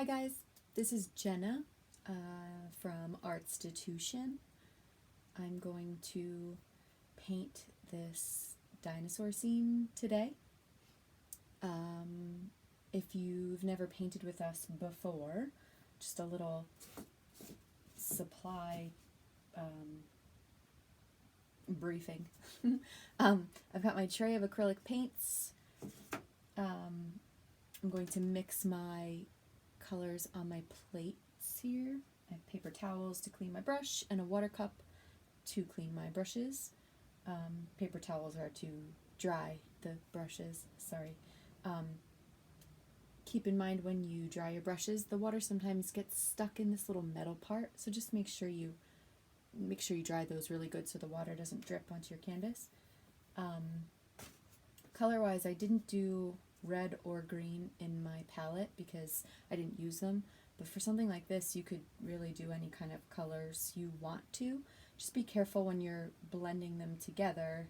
Hi guys, this is Jenna from Artstitution. I'm going to paint this dinosaur scene today. If you've never painted with us before, just a little supply briefing. I've got my tray of acrylic paints. I'm going to mix my colors on my plates here. I have paper towels to clean my brush and a water cup to clean my brushes. Paper towels are to dry the brushes, sorry. Keep in mind when you dry your brushes, the water sometimes gets stuck in this little metal part, so just make sure you dry those really good so the water doesn't drip onto your canvas. Color-wise, I didn't do red or green in my palette because I didn't use them, but for something like this you could really do any kind of colors you want to. Just be careful when you're blending them together.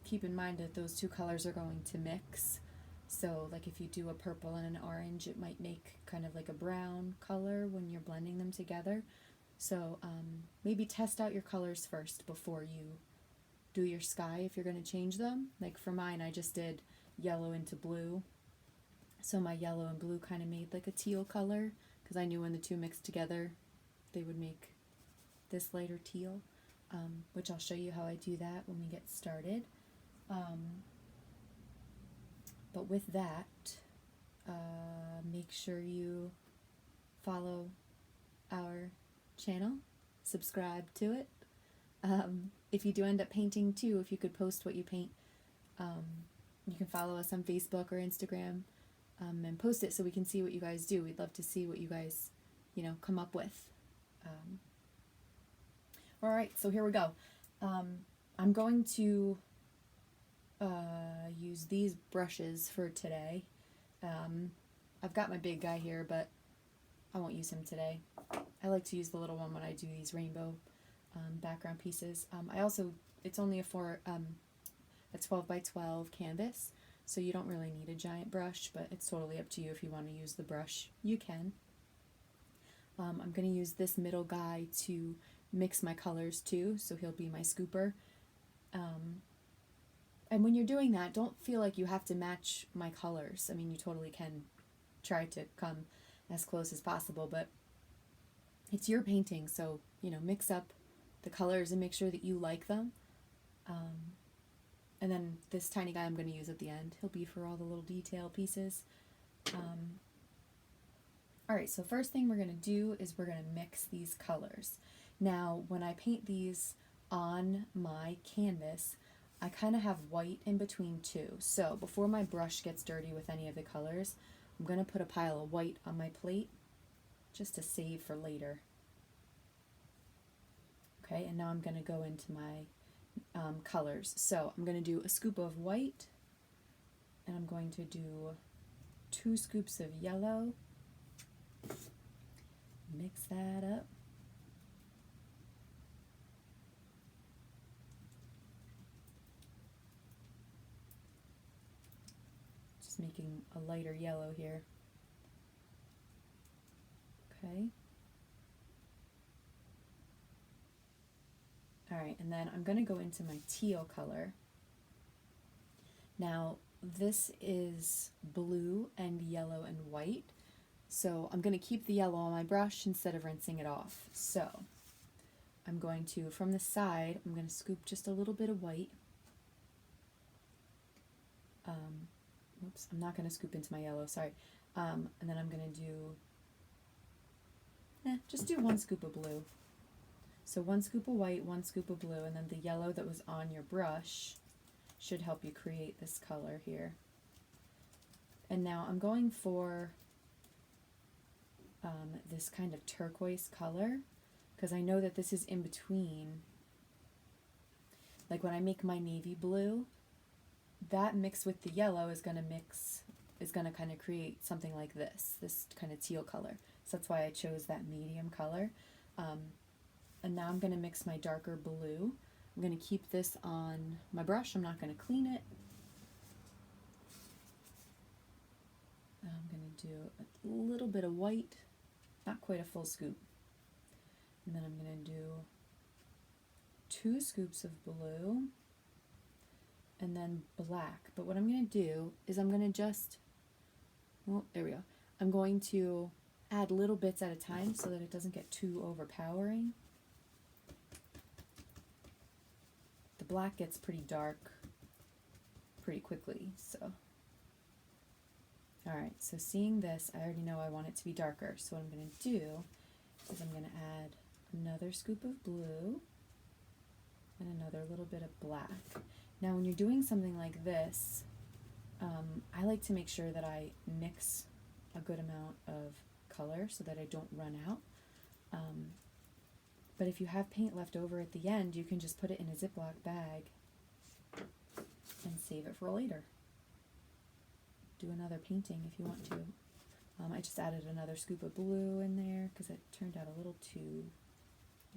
Keep in mind that those two colors are going to mix, so like if you do a purple and an orange, it might make kind of like a brown color when you're blending them together. So maybe test out your colors first before you do your sky if you're going to change them. Like for mine, I just did yellow into blue. So my yellow and blue kind of made like a teal color because I knew when the two mixed together they would make this lighter teal, which I'll show you how I do that when we get started. But with that, make sure you follow our channel, subscribe to it. If you do end up painting too, if you could post what you paint, you can follow us on Facebook or Instagram and post it so we can see what you guys do. We'd love to see what you guys, come up with. Alright, so here we go. I'm going to use these brushes for today. I've got my big guy here, but I won't use him today. I like to use the little one when I do these rainbow background pieces. It's only a 12 by 12 canvas, so you don't really need a giant brush, but it's totally up to you. If you want to use the brush, you can. I'm going to use this middle guy to mix my colors too, so he'll be my scooper. And when you're doing that, don't feel like you have to match my colors. I mean, you totally can try to come as close as possible, but it's your painting, so, mix up the colors and make sure that you like them. And then this tiny guy I'm going to use at the end. He'll be for all the little detail pieces. Alright, so first thing we're going to do is we're going to mix these colors. Now, when I paint these on my canvas, I kind of have white in between two. So before my brush gets dirty with any of the colors, I'm going to put a pile of white on my plate just to save for later. Okay, and now I'm going to go into my colors. So I'm going to do a scoop of white, and I'm going to do 2 scoops of yellow. Mix that up. Just making a lighter yellow here. Okay. Alright, and then I'm going to go into my teal color. Now, this is blue and yellow and white, so I'm going to keep the yellow on my brush instead of rinsing it off. So, I'm going to, from the side, I'm going to scoop just a little bit of white. Oops, I'm not going to scoop into my yellow, sorry. And then I'm going to do, just do 1 scoop of blue. So 1 scoop of white, 1 scoop of blue, and then the yellow that was on your brush should help you create this color here. And now I'm going for this kind of turquoise color, because I know that this is in between. Like when I make my navy blue, that mixed with the yellow is going to kind of create something like this kind of teal color. So that's why I chose that medium color. And now I'm going to mix my darker blue. I'm going to keep this on my brush. I'm not going to clean it. I'm going to do a little bit of white, not quite a full scoop. And then I'm going to do 2 scoops of blue and then black. But what I'm going to do is I'm going to just, well, there we go. I'm going to add little bits at a time so that it doesn't get too overpowering. The black gets pretty dark pretty quickly, so. Alright, so seeing this, I already know I want it to be darker. So what I'm going to do is I'm going to add another scoop of blue and another little bit of black. Now when you're doing something like this, I like to make sure that I mix a good amount of color so that I don't run out. But if you have paint left over at the end, you can just put it in a Ziploc bag and save it for later. Do another painting if you want to. I just added another scoop of blue in there because it turned out a little too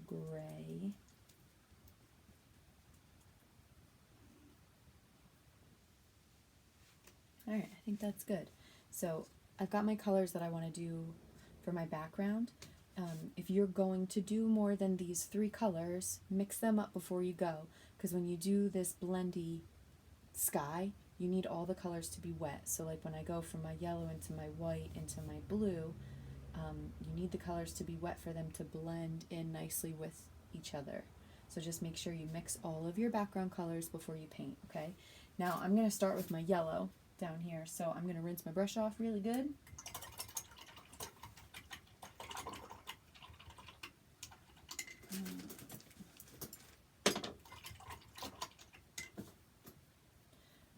gray. Alright, I think that's good. So I've got my colors that I want to do for my background. If you're going to do more than these 3 colors, mix them up before you go, because when you do this blendy sky, you need all the colors to be wet. So like when I go from my yellow into my white into my blue, you need the colors to be wet for them to blend in nicely with each other. So just make sure you mix all of your background colors before you paint, okay? Now I'm going to start with my yellow down here. So I'm going to rinse my brush off really good.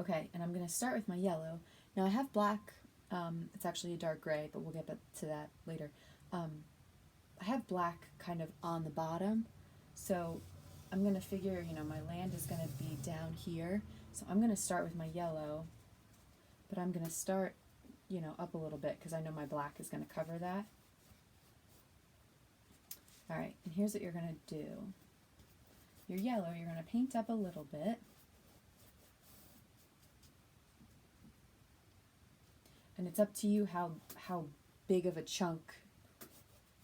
Okay, and I'm going to start with my yellow. Now I have black, it's actually a dark gray, but we'll get to that later. I have black kind of on the bottom, so I'm going to figure, you know, my land is going to be down here, so I'm going to start with my yellow, but I'm going to start, you know, up a little bit because I know my black is going to cover that. Alright, and here's what you're going to do. Your yellow, you're going to paint up a little bit. And it's up to you how big of a chunk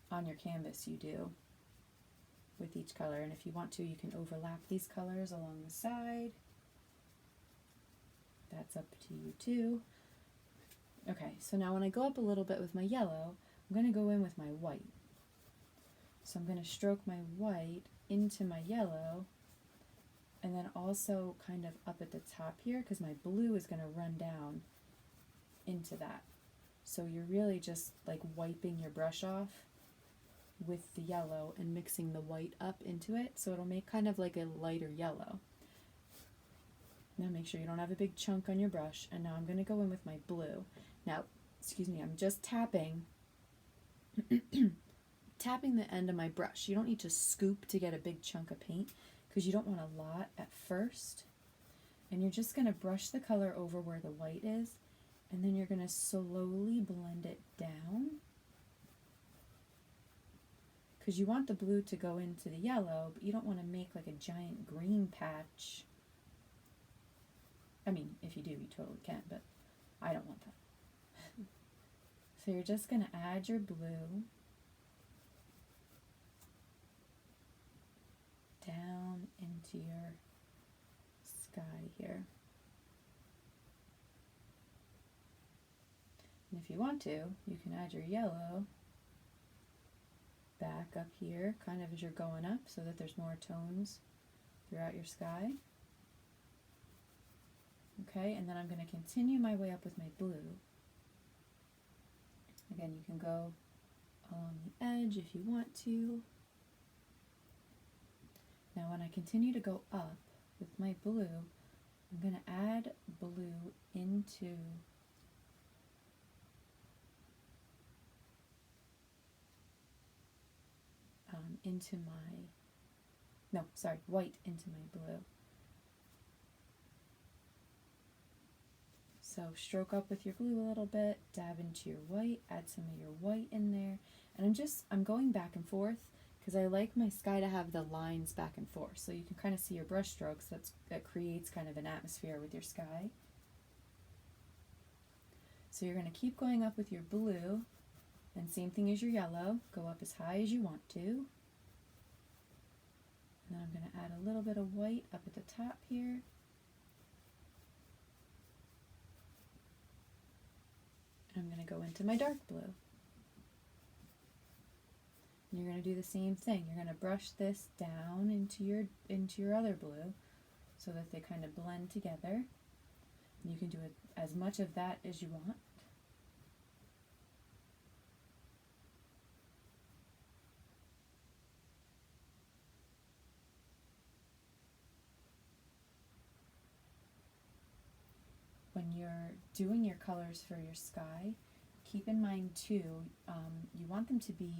on your canvas you do with each color. And if you want to, you can overlap these colors along the side. That's up to you too. Okay, so now when I go up a little bit with my yellow, I'm going to go in with my white. So I'm going to stroke my white into my yellow, and then also kind of up at the top here, because my blue is going to run down into that. So you're really just like wiping your brush off with the yellow and mixing the white up into it, so it'll make kind of like a lighter yellow. Now make sure you don't have a big chunk on your brush, and now I'm going to go in with my blue. Now, excuse me, I'm just tapping tapping the end of my brush. You don't need to scoop to get a big chunk of paint because you don't want a lot at first. And you're just going to brush the color over where the white is, and then you're going to slowly blend it down because you want the blue to go into the yellow, but you don't want to make like a giant green patch. I mean, if you do, you totally can, but I don't want that. So you're just going to add your blue down into your sky here. And if you want to, you can add your yellow back up here, kind of as you're going up, so that there's more tones throughout your sky. Okay, and then I'm going to continue my way up with my blue. Again, you can go along the edge if you want to. Now when I continue to go up with my blue, I'm going to add blue into white into my blue. So stroke up with your glue a little bit, dab into your white, add some of your white in there, and I'm going back and forth because I like my sky to have the lines back and forth, so you can kind of see your brush strokes. That creates kind of an atmosphere with your sky. So you're going to keep going up with your blue, and same thing as your yellow, go up as high as you want to. And then I'm going to add a little bit of white up at the top here. And I'm going to go into my dark blue. And you're going to do the same thing. You're going to brush this down into your other blue so that they kind of blend together. And you can do as much of that as you want. When you're doing your colors for your sky, keep in mind too, you want them to be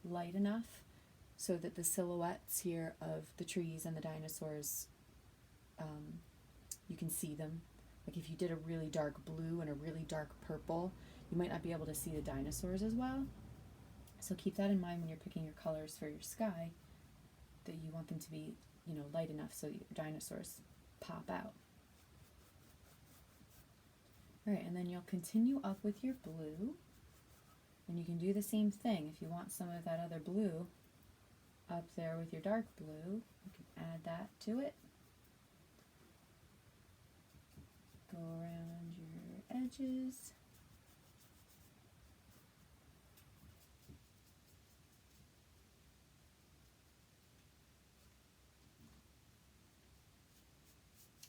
light enough so that the silhouettes here of the trees and the dinosaurs, you can see them. Like if you did a really dark blue and a really dark purple, you might not be able to see the dinosaurs as well. So keep that in mind when you're picking your colors for your sky, that you want them to be, light enough so your dinosaurs pop out. Alright, and then you'll continue up with your blue, and you can do the same thing. If you want some of that other blue up there with your dark blue, you can add that to it. Go around your edges.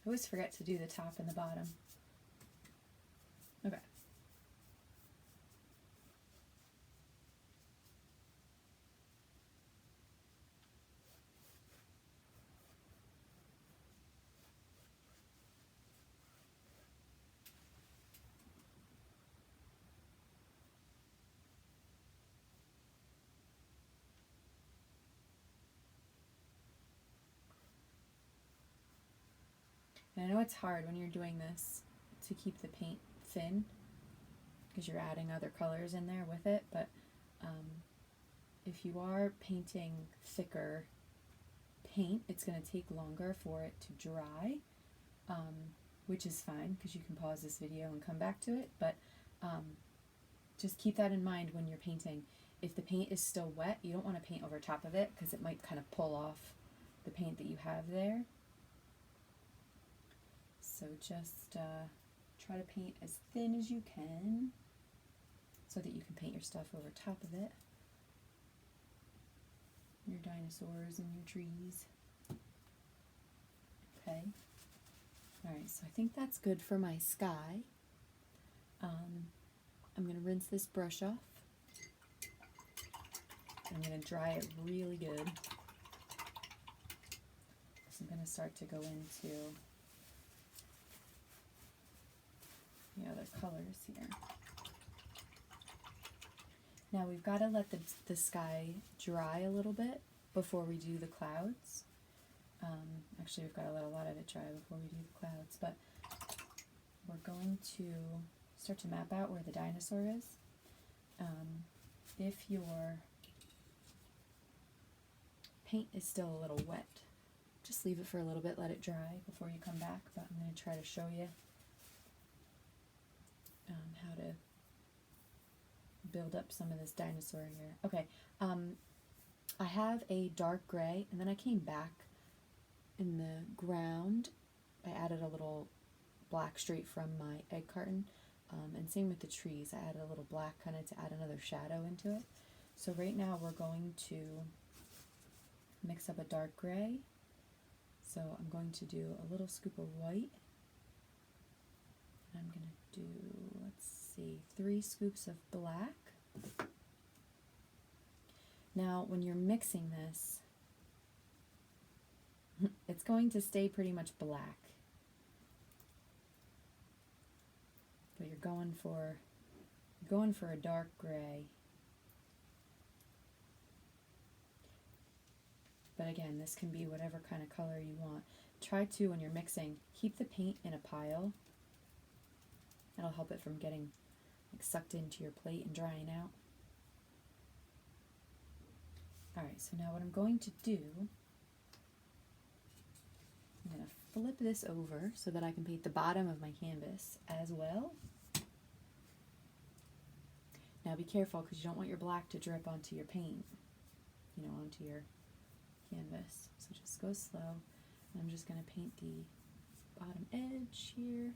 I always forget to do the top and the bottom. Okay. And I know it's hard when you're doing this to keep the paint thin because you're adding other colors in there with it, but if you are painting thicker paint, it's going to take longer for it to dry, which is fine because you can pause this video and come back to it, but just keep that in mind when you're painting. If the paint is still wet, you don't want to paint over top of it because it might kind of pull off the paint that you have there. So just try to paint as thin as you can so that you can paint your stuff over top of it. Your dinosaurs and your trees. Okay. Alright, so I think that's good for my sky. I'm going to rinse this brush off. I'm going to dry it really good. So I'm going to start to go into the other colors here. Now we've got to let the sky dry a little bit before we do the clouds. Actually, we've got to let a lot of it dry before we do the clouds, but we're going to start to map out where the dinosaur is. If your paint is still a little wet, just leave it for a little bit, let it dry before you come back, but I'm going to try to show you how to build up some of this dinosaur here. Okay, I have a dark gray, and then I came back in the ground. I added a little black straight from my egg carton, and same with the trees. I added a little black kind of to add another shadow into it. So right now we're going to mix up a dark gray. So I'm going to do a little scoop of white. I'm going to do, let's see, 3 scoops of black. Now, when you're mixing this, it's going to stay pretty much black. But you're going for a dark gray. But again, this can be whatever kind of color you want. Try to, when you're mixing, keep the paint in a pile. That'll help it from getting sucked into your plate and drying out. Alright, so now what I'm going to do, I'm going to flip this over so that I can paint the bottom of my canvas as well. Now be careful because you don't want your black to drip onto your paint, onto your canvas. So just go slow. And I'm just going to paint the bottom edge here.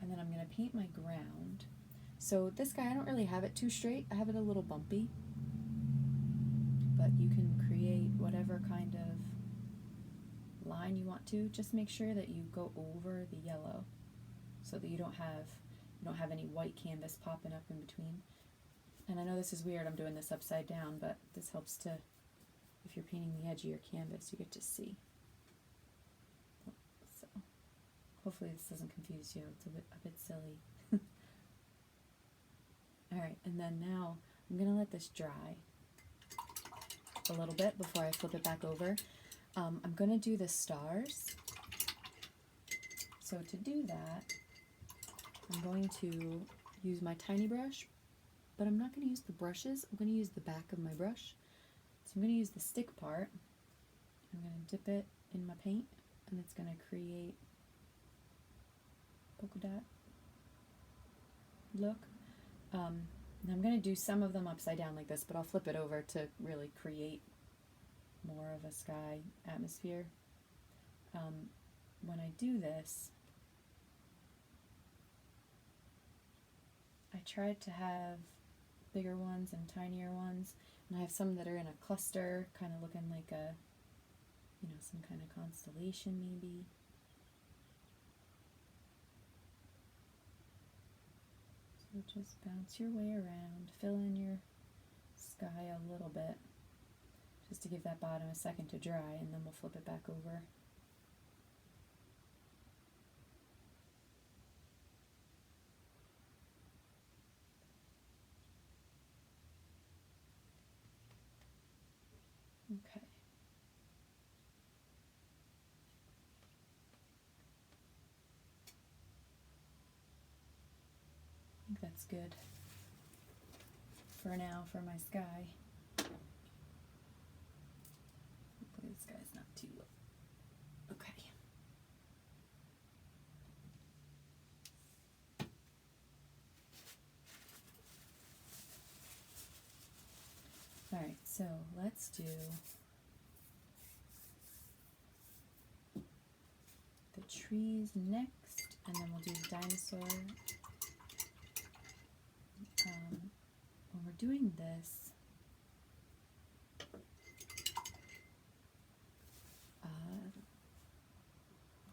And then I'm going to paint my ground. So this guy, I don't really have it too straight. I have it a little bumpy. But you can create whatever kind of line you want to. Just make sure that you go over the yellow so that you don't have any white canvas popping up in between. And I know this is weird, I'm doing this upside down, but this helps to, if you're painting the edge of your canvas, you get to see. So hopefully this doesn't confuse you. It's a bit silly. Alright, and then now I'm going to let this dry a little bit before I flip it back over. I'm going to do the stars. So to do that, I'm going to use my tiny brush, but I'm not going to use the brushes. I'm going to use the back of my brush. So I'm going to use the stick part. I'm going to dip it in my paint, and it's going to create polka dot look. And I'm going to do some of them upside down like this, but I'll flip it over to really create more of a sky atmosphere. When I do this, I tried to have bigger ones and tinier ones, and I have some that are in a cluster, kind of looking like a, some kind of constellation maybe. So just bounce your way around, fill in your sky a little bit, just to give that bottom a second to dry, and then we'll flip it back over. Okay. I think that's good for now for my sky. Hopefully this guy's not too low. Okay. Alright, so let's do the trees next, and then we'll do the dinosaur. When we're doing this,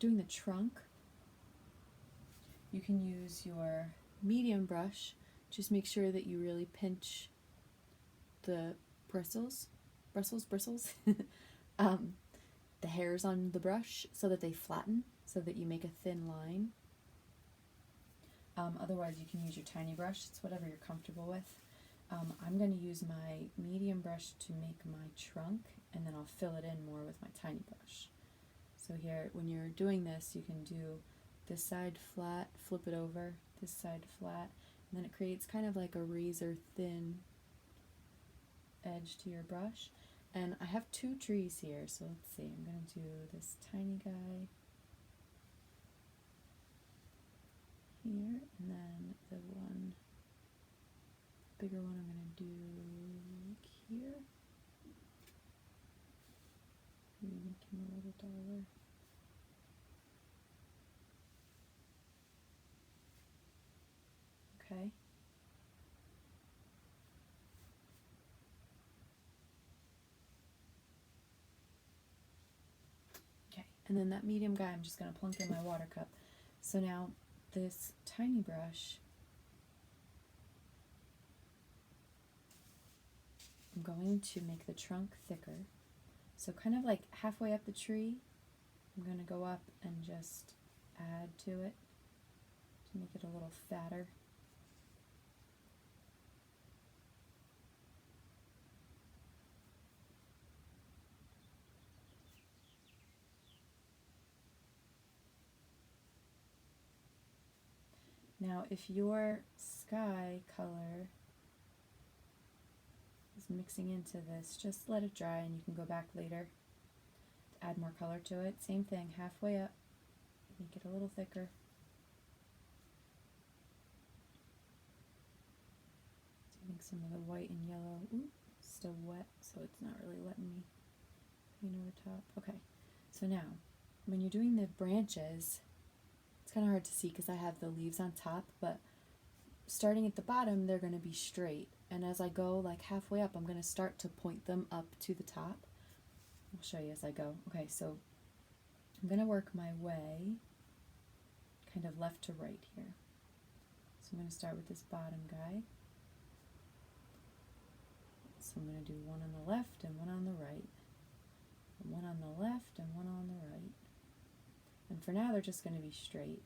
doing the trunk, you can use your medium brush. Just make sure that you really pinch the bristles, the hairs on the brush so that they flatten, so that you make a thin line. Otherwise you can use your tiny brush. It's whatever you're comfortable with. I'm going to use my medium brush to make my trunk, and then I'll fill it in more with my tiny brush. So here, when you're doing this, you can do this side flat, flip it over, this side flat, and then it creates kind of like a razor thin edge to your brush. And I have two trees here, so let's see, I'm going to do this tiny guy here, and then the bigger one I'm going to do here. Maybe make him a little taller. Okay. Okay, and then that medium guy I'm just going to plunk in my water cup. So now this tiny brush, I'm going to make the trunk thicker. So kind of like halfway up the tree, I'm going to go up and just add to it to make it a little fatter. Now, if your sky color is mixing into this, just let it dry and you can go back later to add more color to it. Same thing, halfway up, make it a little thicker. some of the white and yellow. Ooh, still wet, so it's not really letting me paint over top. Okay, so now when you're doing the branches, it's kind of hard to see because I have the leaves on top, but starting at the bottom, they're going to be straight. And as I go like halfway up, I'm going to start to point them up to the top. I'll show you as I go. Okay, so I'm going to work my way kind of left to right here. So I'm going to start with this bottom guy. So I'm going to do one on the left and one on the right. And one on the left and one on the right. And for now, they're just going to be straight.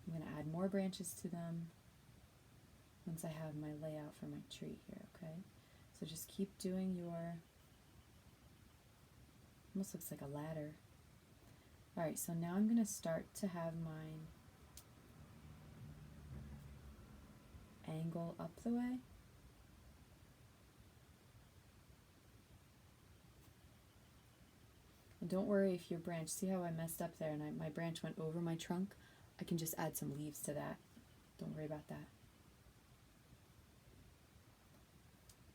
I'm going to add more branches to them once I have my layout for my tree here, okay? So just keep doing your, almost looks like a ladder. Alright, so now I'm going to start to have mine angle up the way. And don't worry if your branch, see how I messed up there and my branch went over my trunk? I can just add some leaves to that. Don't worry about that.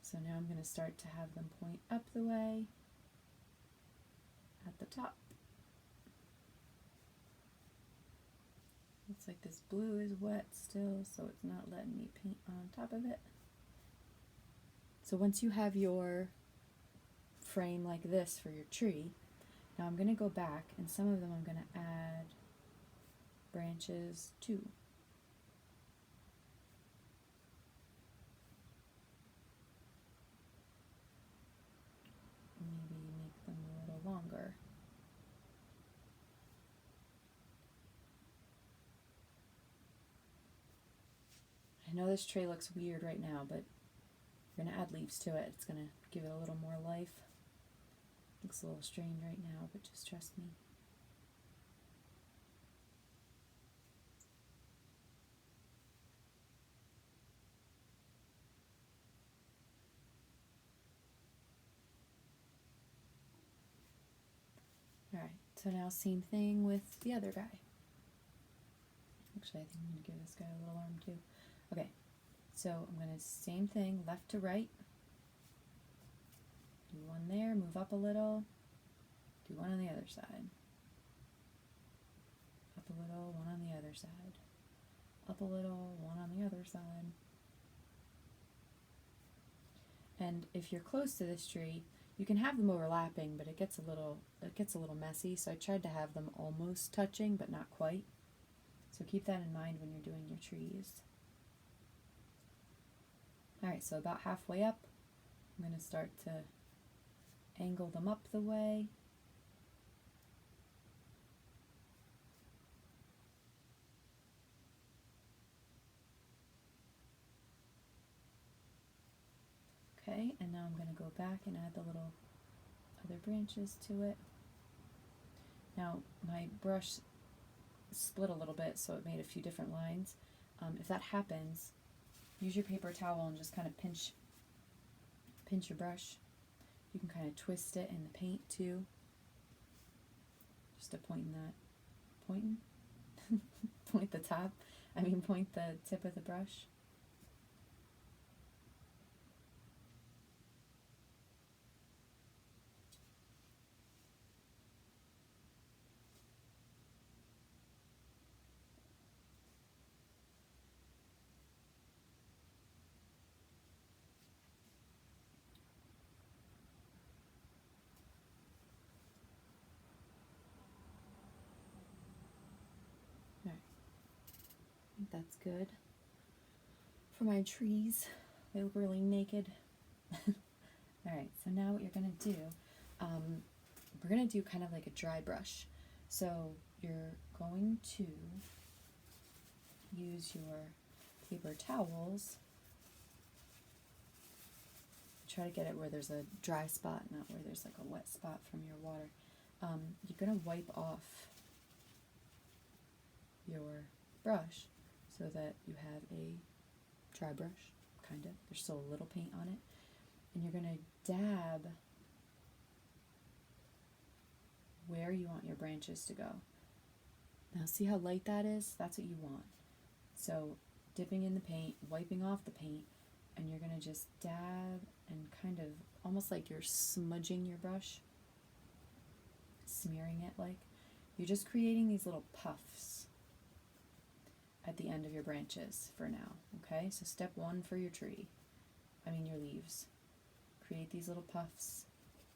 So now I'm going to start to have them point up the way at the top. Looks like this blue is wet still, so it's not letting me paint on top of it. So once you have your frame like this for your tree, now I'm going to go back and some of them I'm going to add branches too. Maybe make them a little longer. I know this tray looks weird right now, but we're going to add leaves to it. It's going to give it a little more life. Looks a little strange right now, but just trust me. Alright, so now same thing with the other guy. Actually, I think I'm going to give this guy a little arm too. Okay, so I'm going to, same thing, left to right. Do one there, move up a little. Do one on the other side. Up a little, one on the other side. Up a little, one on the other side. And if you're close to this tree, you can have them overlapping, but it gets a little messy, so I tried to have them almost touching, but not quite. So keep that in mind when you're doing your trees. Alright, so about halfway up, I'm going to start to angle them up the way. Okay, and now I'm going to go back and add the little other branches to it. Now, my brush split a little bit, so it made a few different lines. If that happens, use your paper towel and just kind of pinch your brush. You can kind of twist it in the paint too. Just to point the top. Point the tip of the brush. I think that's good. For my trees, they look really naked. Alright, so now what you're going to do, we're going to do kind of like a dry brush. So you're going to use your paper towels. Try to get it where there's a dry spot, not where there's like a wet spot from your water. You're going to wipe off your brush so that you have a dry brush, kind of. There's still a little paint on it. And you're going to dab where you want your branches to go. Now see how light that is? That's what you want. So dipping in the paint, wiping off the paint, and you're going to just dab and kind of almost like you're smudging your brush, smearing it like. You're just creating these little puffs at the end of your branches for now, okay? So step one for your tree, your leaves. Create these little puffs,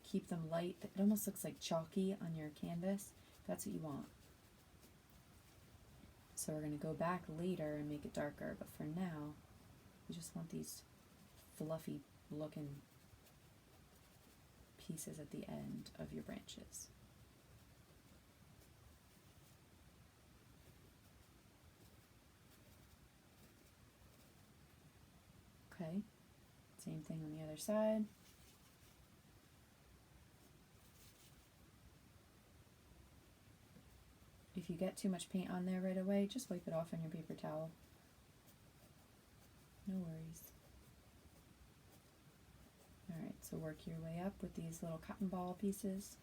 keep them light. It almost looks like chalky on your canvas. That's what you want. So we're going to go back later and make it darker, but for now, you just want these fluffy looking pieces at the end of your branches. Okay, same thing on the other side. If you get too much paint on there right away, just wipe it off on your paper towel. No worries. Alright, so work your way up with these little cotton ball pieces.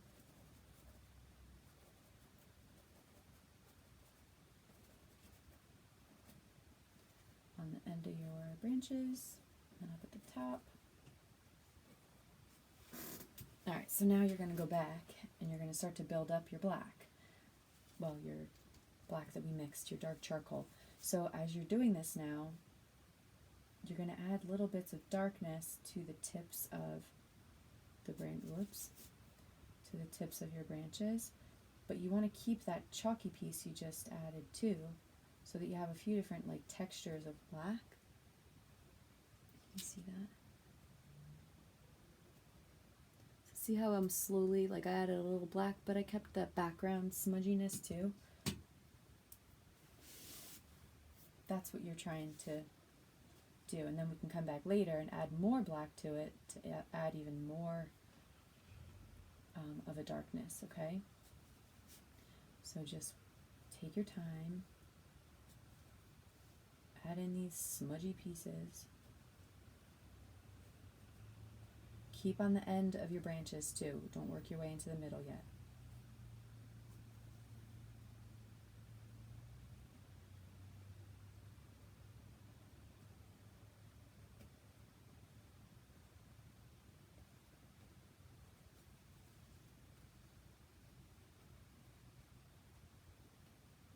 On the end of your branches, and up at the top. Alright, so now you're going to go back and you're going to start to build up your black. Well, your black that we mixed, your dark charcoal. So as you're doing this now, you're going to add little bits of darkness to the tips of the to the tips of your branches, but you want to keep that chalky piece you just added too, so that you have a few different like textures of black. You can see that. So see how I'm slowly, like I added a little black, but I kept that background smudginess too. That's what you're trying to do, and then we can come back later and add more black to it to add even more of a darkness, okay? So just take your time, add in these smudgy pieces. Keep on the end of your branches too. Don't work your way into the middle yet.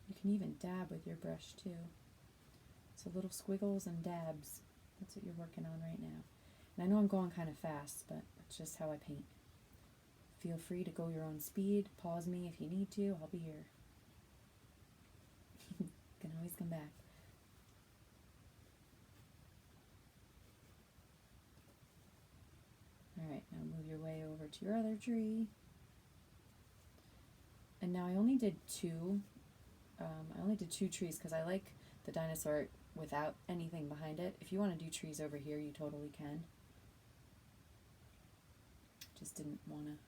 You can even dab with your brush too. So little squiggles and dabs. That's what you're working on right now. And I know I'm going kind of fast, but that's just how I paint. Feel free to go your own speed. Pause me if you need to. I'll be here. You can always come back. Alright, now move your way over to your other tree. And now I only did two. I only did two trees because I like the dinosaur without anything behind it. If you want to do trees over here, you totally can. Just didn't want to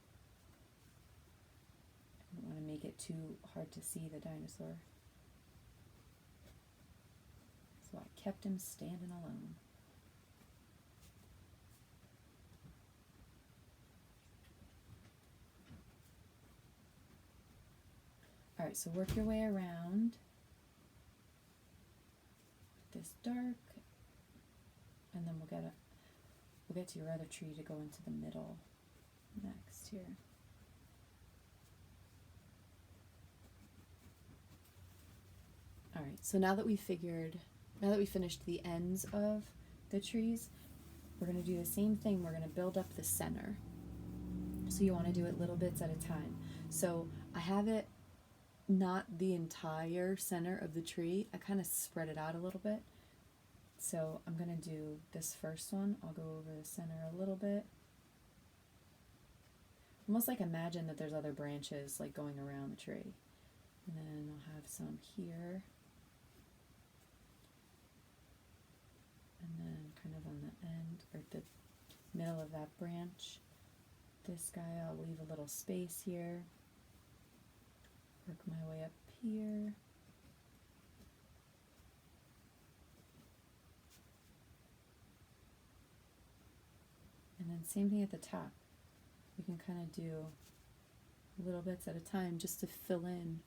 make it too hard to see the dinosaur. So I kept him standing alone. Alright, so work your way around this dark, and then we'll get to your other tree to go into the middle next here. Alright, so now that we finished the ends of the trees, we're going to do the same thing. We're going to build up the center. So you want to do it little bits at a time. So I have it not the entire center of the tree. I kind of spread it out a little bit. So I'm going to do this first one. I'll go over the center a little bit. Almost like imagine that there's other branches like going around the tree. And then I'll have some here. And then kind of on the end, or the middle of that branch, this guy, I'll leave a little space here. Work my way up here. And then same thing at the top. We can kind of do little bits at a time just to fill in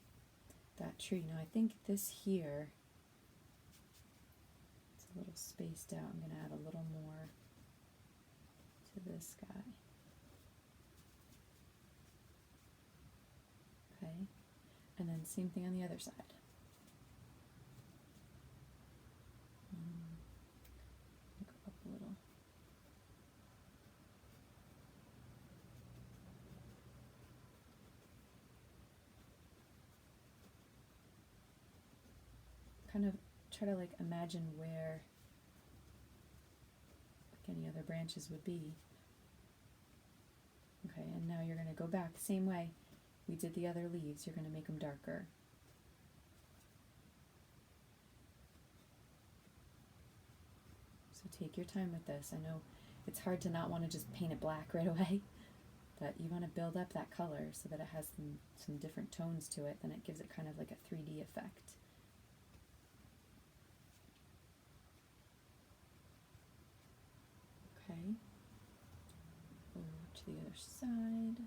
that tree. Now I think this here a little spaced out. I'm going to add a little more to this guy. Okay, and then same thing on the other side. Go up a little. Kind of try to like imagine where like any other branches would be. Okay, and now you're going to go back same way we did the other leaves. You're going to make them darker. So take your time with this. I know it's hard to not want to just paint it black right away, but you want to build up that color so that it has some different tones to it. Then it gives it kind of like a 3D effect. Okay, over to the other side.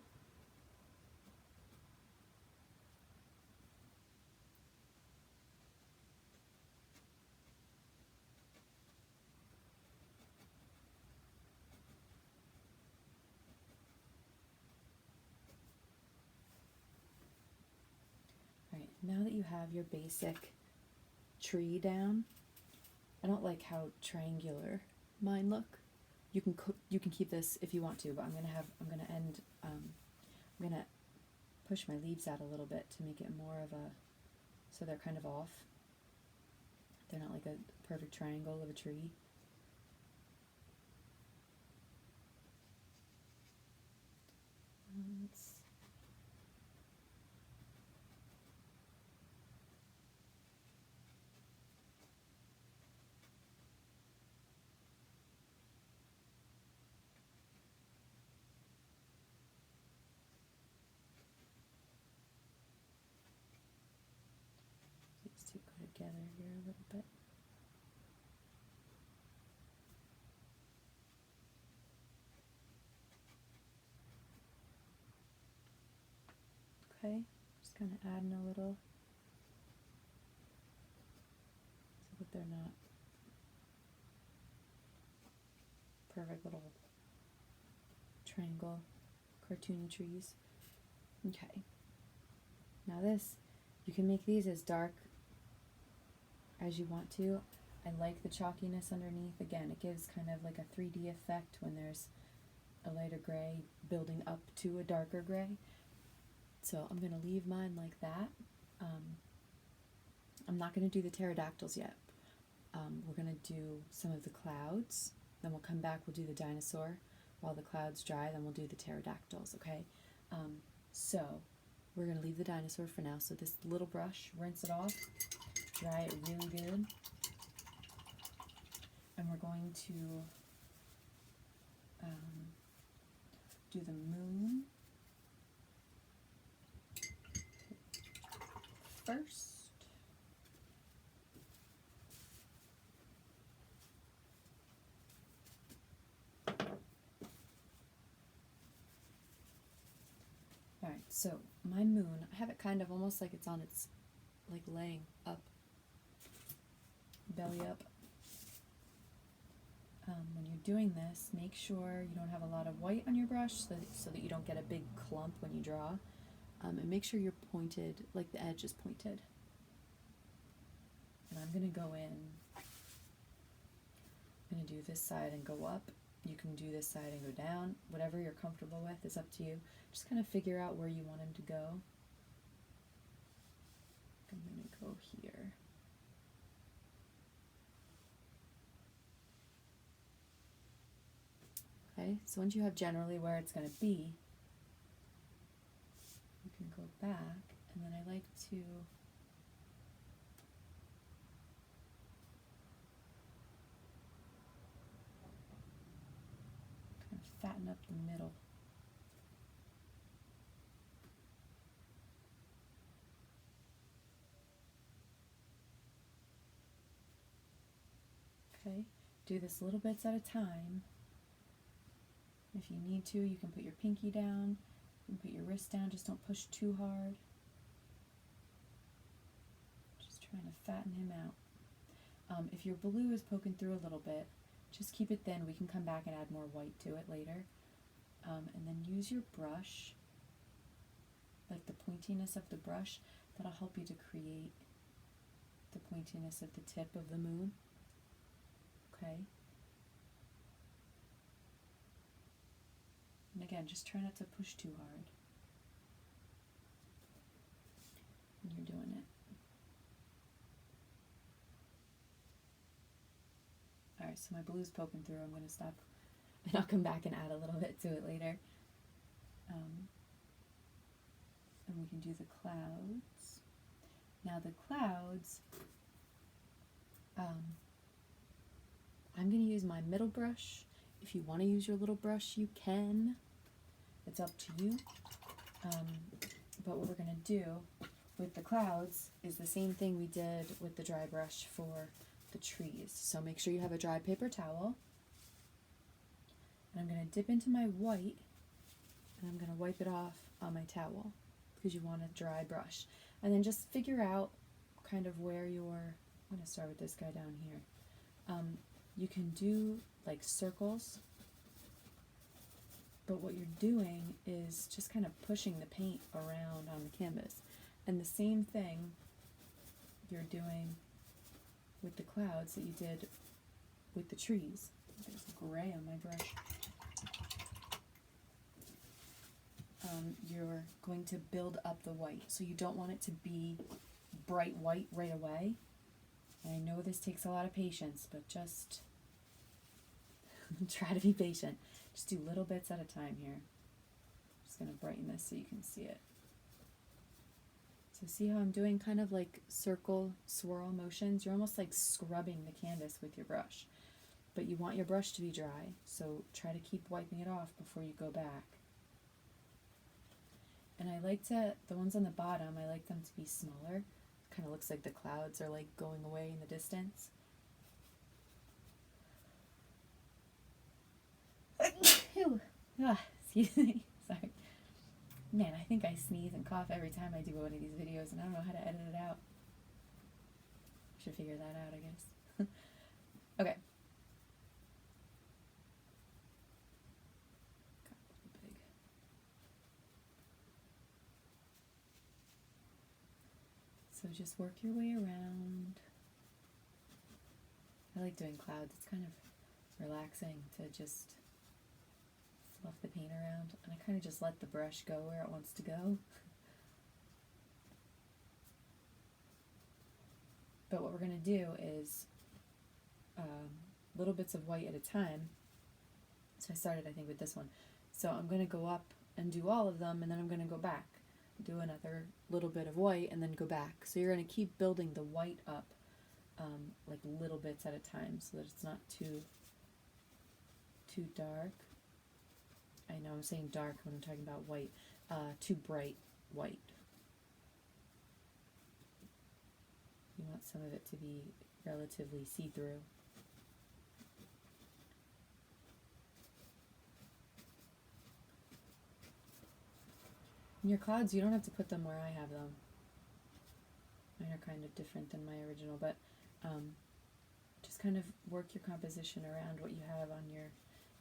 Alright, now that you have your basic tree down, I don't like how triangular mine look. You can keep this if you want to, but I'm gonna push my leaves out a little bit to make it more of a, so they're kind of off. They're not like a perfect triangle of a tree. These two go together here a little bit. Okay, just kind of adding a little so that they're not perfect little triangle cartoony trees. Okay, now this, you can make these as dark as you want to. I like the chalkiness underneath. Again, it gives kind of like a 3D effect when there's a lighter gray building up to a darker gray. So I'm going to leave mine like that. I'm not going to do the pterodactyls yet. We're going to do some of the clouds, then we'll come back, we'll do the dinosaur. While the clouds dry, then we'll do the pterodactyls, okay? So we're going to leave the dinosaur for now. So this little brush, rinse it off, dry it really good. And we're going to do the moon first. Alright, so my moon, I have it kind of almost like it's on its, like laying up, belly up. When you're doing this, make sure you don't have a lot of white on your brush so that you don't get a big clump when you draw. And make sure you're pointed, like the edge is pointed. And I'm going to go in, I'm going to do this side and go up. You can do this side and go down. Whatever you're comfortable with is up to you. Just kind of figure out where you want him to go. I'm going to go here. Okay, so once you have generally where it's going to be, you can go back, and then I like to kind of fatten up the middle. Okay, do this little bits at a time. If you need to, you can put your pinky down, you can put your wrist down, just don't push too hard. Just trying to fatten him out. If your blue is poking through a little bit, just keep it thin. We can come back and add more white to it later. And then use your brush, like the pointiness of the brush, that'll help you to create the pointiness of the tip of the moon. Okay? And again, just try not to push too hard when you're doing it. Alright, so my blue's poking through. I'm going to stop and I'll come back and add a little bit to it later. And we can do the clouds. Now the clouds, I'm going to use my middle brush. If you want to use your little brush, you can. It's up to you. But what we're going to do with the clouds is the same thing we did with the dry brush for the trees. So make sure you have a dry paper towel. And I'm going to dip into my white, and I'm going to wipe it off on my towel because you want a dry brush. And then just figure out kind of where your, I'm going to start with this guy down here. You can do like circles, but what you're doing is just kind of pushing the paint around on the canvas. And the same thing you're doing with the clouds that you did with the trees. There's gray on my brush. You're going to build up the white. So you don't want it to be bright white right away. And I know this takes a lot of patience, but just try to be patient. Just do little bits at a time here. I'm just going to brighten this so you can see it. So see how I'm doing kind of like circle swirl motions? You're almost like scrubbing the canvas with your brush. But you want your brush to be dry, so try to keep wiping it off before you go back. And I like to, the ones on the bottom, I like them to be smaller. Kind of looks like the clouds are like going away in the distance. Excuse me, sorry. Man, I think I sneeze and cough every time I do one of these videos, and I don't know how to edit it out. Should figure that out, I guess. Okay. So just work your way around. I like doing clouds. It's kind of relaxing to just fluff the paint around. And I kind of just let the brush go where it wants to go. But what we're going to do is little bits of white at a time. So I started, I think, with this one. So I'm going to go up and do all of them, and then I'm going to go back. Do another little bit of white and then go back. So you're going to keep building the white up like little bits at a time so that it's not too dark. I know I'm saying dark when I'm talking about white. Too bright white. You want some of it to be relatively see-through. And your clouds, you don't have to put them where I have them. Mine are kind of different than my original, but just kind of work your composition around what you have on your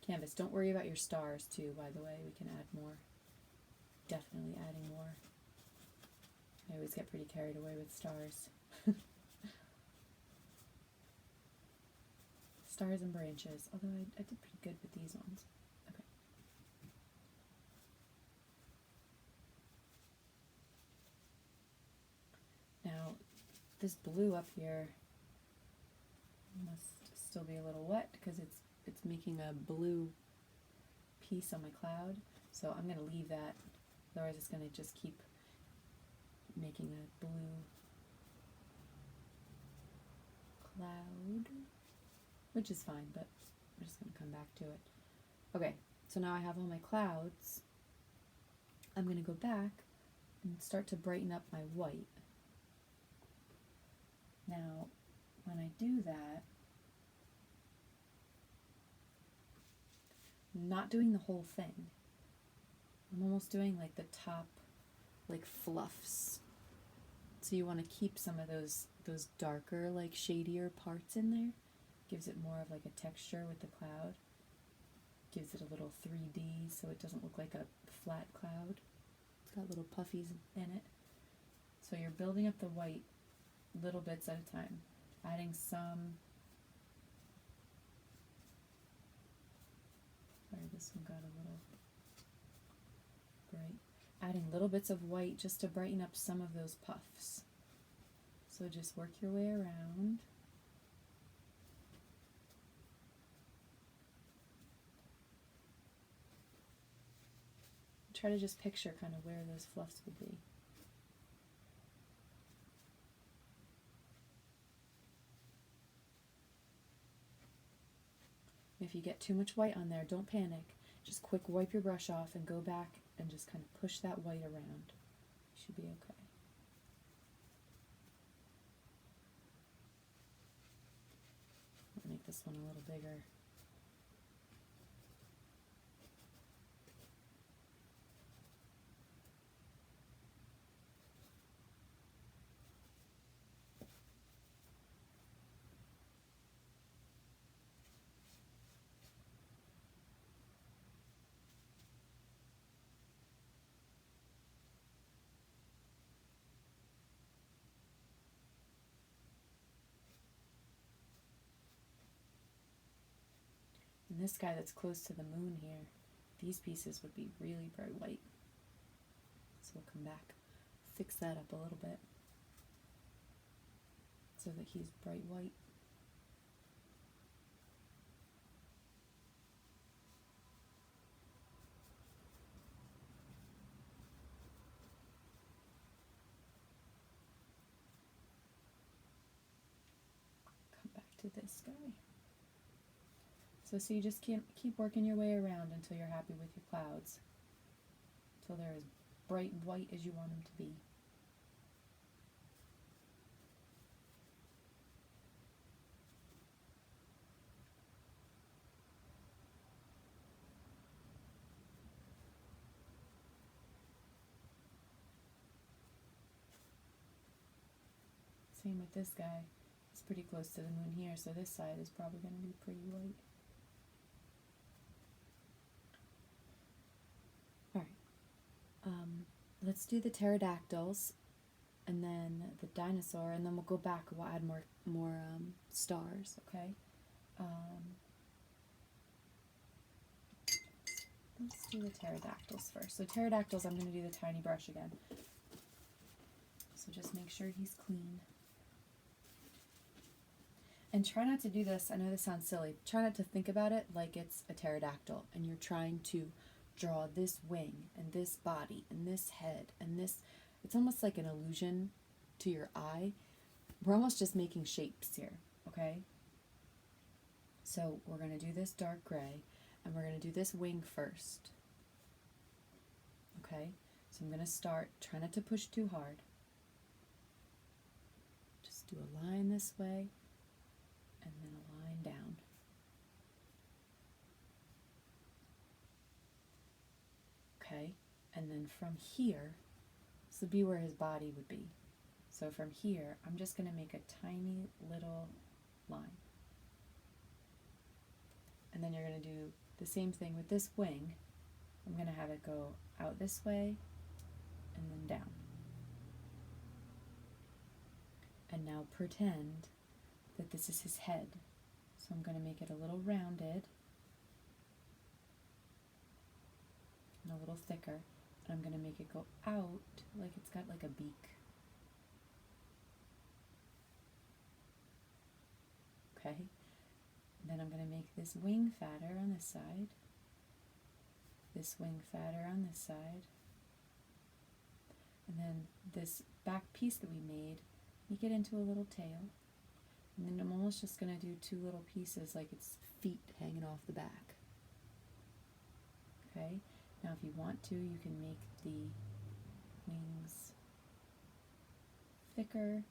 canvas. Don't worry about your stars too, by the way. We can add more. Definitely adding more. I always get pretty carried away with stars. Stars and branches, although I did pretty good with these ones. Okay. Now, this blue up here must still be a little wet because it's making a blue piece on my cloud. So I'm going to leave that, otherwise it's going to just keep making a blue cloud, which is fine, but I'm just going to come back to it. Okay, so now I have all my clouds. I'm going to go back and start to brighten up my white. Now, when I do that, I'm not doing the whole thing. I'm almost doing like the top, like fluffs. So you want to keep some of those darker, like shadier parts in there. Gives it more of like a texture with the cloud. Gives it a little 3D so it doesn't look like a flat cloud. It's got little puffies in it. So you're building up the white little bits at a time. Adding some... Sorry, this one got a little bright. Adding little bits of white just to brighten up some of those puffs. So just work your way around. Try to just picture kind of where those fluffs would be. If you get too much white on there, don't panic. Just quick wipe your brush off and go back and just kind of push that white around. You should be okay. I'll make this one a little bigger. And this guy that's close to the moon here, these pieces would be really bright white. So we'll come back, fix that up a little bit so that he's bright white. Come back to this guy. So you just keep working your way around until you're happy with your clouds. Until they're as bright white as you want them to be. Same with this guy. It's pretty close to the moon here, so this side is probably going to be pretty white. Let's do the pterodactyls and then the dinosaur, and then we'll go back and we'll add more stars, okay? Let's do the pterodactyls first. So pterodactyls, I'm going to do the tiny brush again. So just make sure he's clean. And try not to do this, I know this sounds silly, try not to think about it like it's a pterodactyl and you're trying to draw this wing and this body and this head and this. It's almost like an illusion to your eye. We're almost just making shapes here, okay? So we're going to do this dark gray and we're going to do this wing first. Okay? So I'm going to start, try not to push too hard. Just do a line this way and then a line down. Okay, and then from here, this would be where his body would be. So from here, I'm just going to make a tiny little line. And then you're going to do the same thing with this wing. I'm going to have it go out this way and then down. And now pretend that this is his head. So I'm going to make it a little rounded and a little thicker, and I'm going to make it go out like it's got like a beak. Okay, and then I'm going to make this wing fatter on this side, this wing fatter on this side, and then this back piece that we made, make it into a little tail, and then I'm almost just going to do two little pieces like it's feet hanging off the back. Okay. Now if you want to, you can make the wings thicker.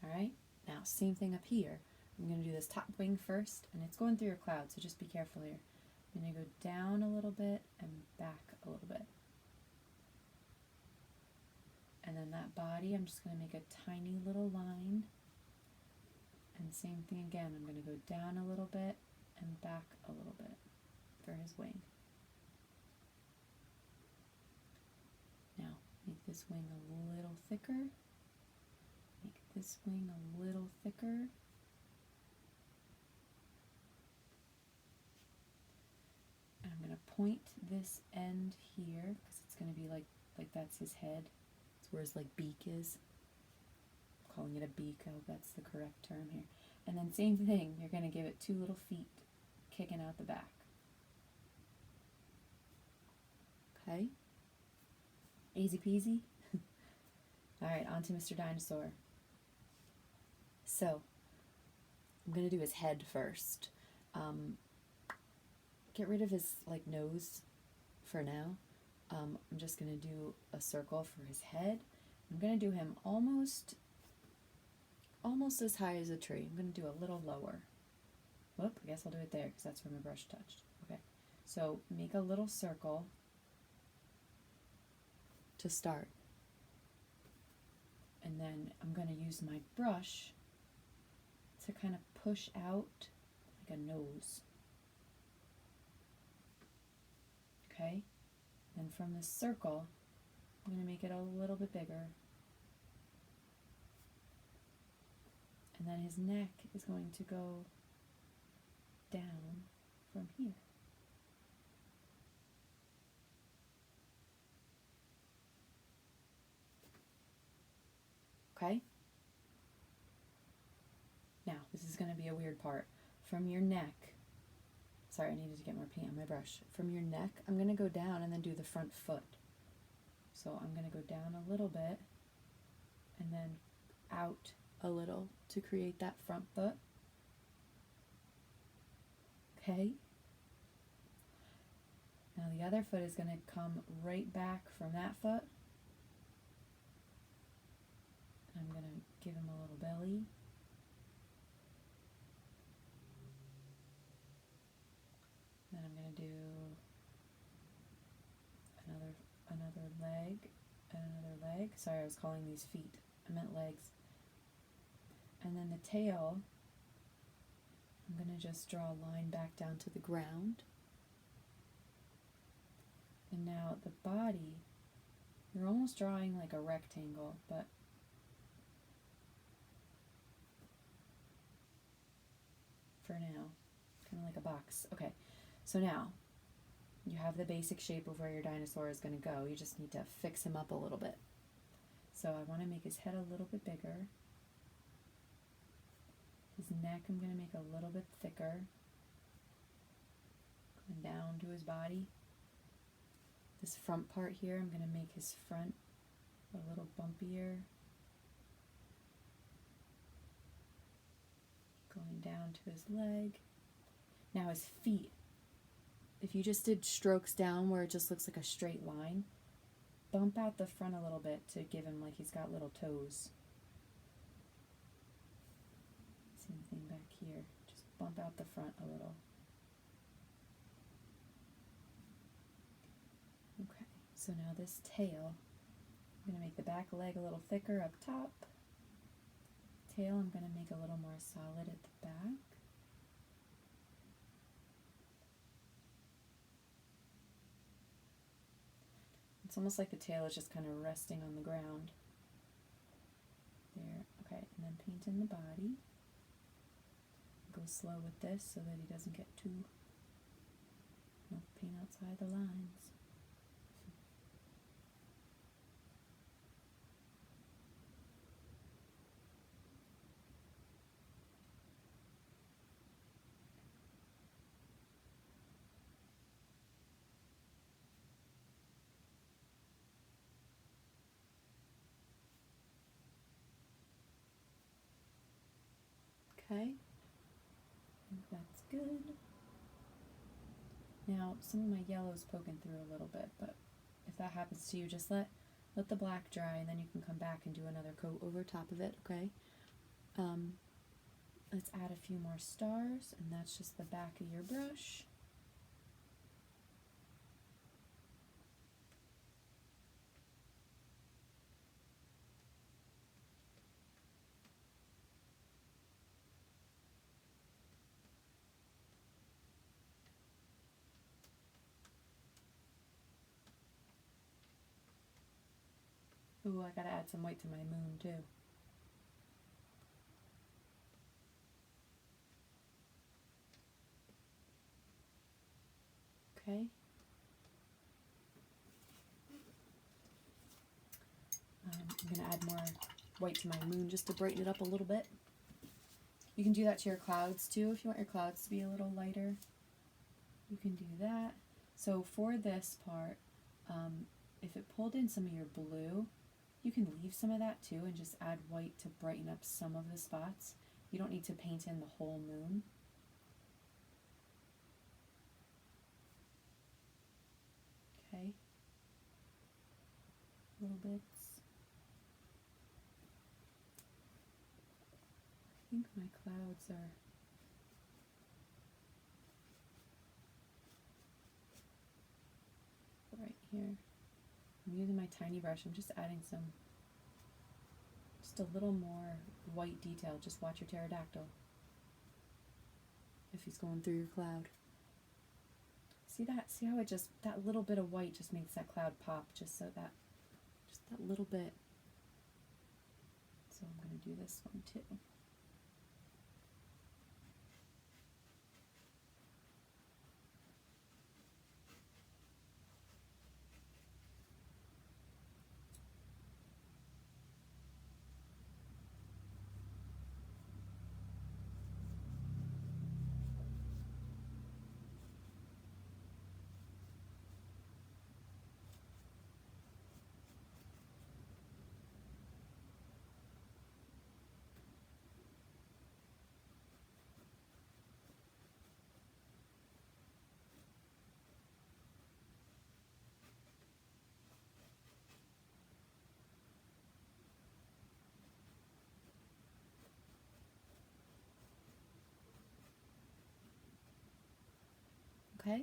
Alright, now same thing up here. I'm going to do this top wing first, and it's going through your cloud, so just be careful here. I'm going to go down a little bit and back a little bit. that body, I'm just going to make a tiny little line. And same thing again, I'm going to go down a little bit and back a little bit for his wing. Now, make this wing a little thicker. Make this wing a little thicker. And I'm going to point this end here because it's going to be like that's his head. It's where his like beak is. I'm calling it a beak. I hope that's the correct term here. And then same thing, you're going to give it 2 little feet kicking out the back. Okay? Easy peasy. Alright, on to Mr. Dinosaur. So, I'm going to do his head first. Get rid of his like nose for now. I'm just going to do a circle for his head. I'm going to do him almost as high as a tree. I'm going to do a little lower. Whoop, I guess I'll do it there because that's where my brush touched. Okay, so make a little circle to start. And then I'm going to use my brush to kind of push out like a nose. Okay, and from this circle, I'm going to make it a little bit bigger. And then his neck is going to go down from here. Okay? Now, this is going to be a weird part. From your neck, sorry, I needed to get more paint on my brush. From your neck, I'm going to go down and then do the front foot. So I'm going to go down a little bit and then out a little to create that front foot. Okay. Now the other foot is going to come right back from that foot. I'm going to give him a little belly. Then I'm going to do another leg and another leg. Sorry, I was calling these feet. I meant legs. And then the tail, I'm going to just draw a line back down to the ground. And now the body, you're almost drawing like a rectangle, but for now, kind of like a box. Okay, so now you have the basic shape of where your dinosaur is going to go. You just need to fix him up a little bit. So I want to make his head a little bit bigger. His neck I'm going to make a little bit thicker. Going down to his body. This front part here, I'm going to make his front a little bumpier. Going down to his leg. Now his feet. If you just did strokes down where it just looks like a straight line, bump out the front a little bit to give him like he's got little toes. Same thing back here. Just bump out the front a little. Okay, so now this tail, I'm going to make the back leg a little thicker up top. Tail I'm going to make a little more solid at the back. It's almost like the tail is just kind of resting on the ground. There, okay, and then paint in the body. Go slow with this so that he doesn't get too, paint outside the lines. Okay, I think that's good. Now, some of my yellow is poking through a little bit, but if that happens to you, just let the black dry, and then you can come back and do another coat over top of it, okay? Let's add a few more stars, and that's just the back of your brush. Ooh, I gotta add some white to my moon too. Okay. I'm gonna add more white to my moon just to brighten it up a little bit. You can do that to your clouds too if you want your clouds to be a little lighter. You can do that. So for this part, if it pulled in some of your blue, you can leave some of that too and just add white to brighten up some of the spots. You don't need to paint in the whole moon. Okay. Little bits. I think my clouds are right here. I'm using my tiny brush. I'm just adding just a little more white detail. Just watch your pterodactyl if he's going through your cloud. See that? See how it just, that little bit of white just makes that cloud pop, just that little bit. So I'm going to do this one too. Okay.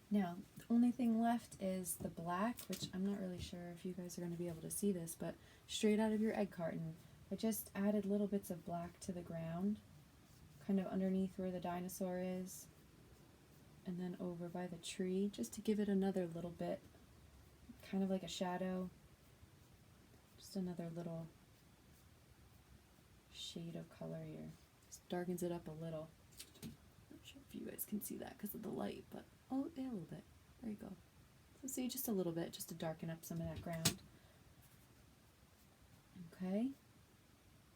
Now, the only thing left is the black, which I'm not really sure if you guys are going to be able to see this, but straight out of your egg carton, I just added little bits of black to the ground, kind of underneath where the dinosaur is, and then over by the tree, just to give it another little bit, kind of like a shadow, just another little shade of color here. Just darkens it up a little. Not sure if you guys can see that because of the light, but oh, yeah, a little bit. There you go. So see, just a little bit, just to darken up some of that ground. Okay.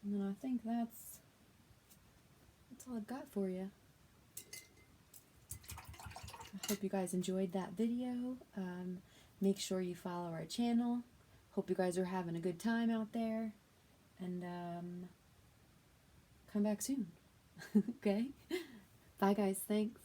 And then I think that's all I've got for you. I hope you guys enjoyed that video. Make sure you follow our channel. Hope you guys are having a good time out there. And come back soon. Okay? Bye guys. Thanks.